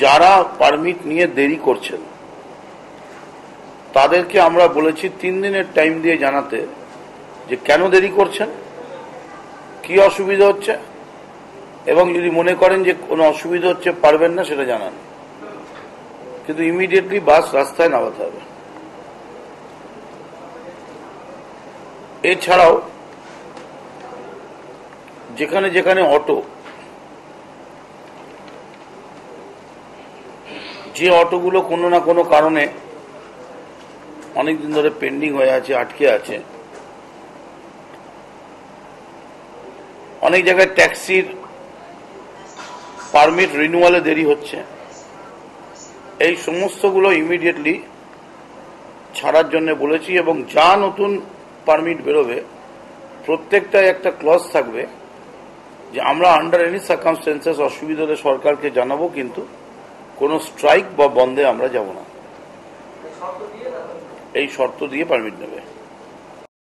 যারা পারমিট নিয়ে দেরি করছেন তাদেরকে আমরা বলেছি 3 দিনের টাইম দিয়ে জানাতে যে কেন দেরি করছেন, কি অসুবিধা হচ্ছে, এবং যদি মনে করেন যে কোনো অসুবিধা হচ্ছে পারবেন না সেটা জানান, কিন্তু ইমিডিয়েটলি বাস রাস্তায় নামাতে হবে। এছাড়াও যেখানে যেখানে অটো, যে অটোগুলো কোনো না কোনো কারণে অনেকদিন ধরে পেন্ডিং হয়ে আছে, আটকে আছে, অনেক জায়গায় ট্যাক্সির পারমিট রিনিউয়ালে দেরি হচ্ছে, এই সমস্তগুলো ইমিডিয়েটলি ছাড়ার জন্য বলেছি। এবং যা নতুন পারমিট বেরোবে প্রত্যেকটায় একটা ক্লজ থাকবে যে আমরা আন্ডার এনি সার্কামস্টেন্সেস অসুবিধা হলে সরকারকে জানাবো, কিন্তু কোনো স্ট্রাইক বা বন্ধে আমরা যাব না, এই শর্ত দিয়ে পারমিট নেবে।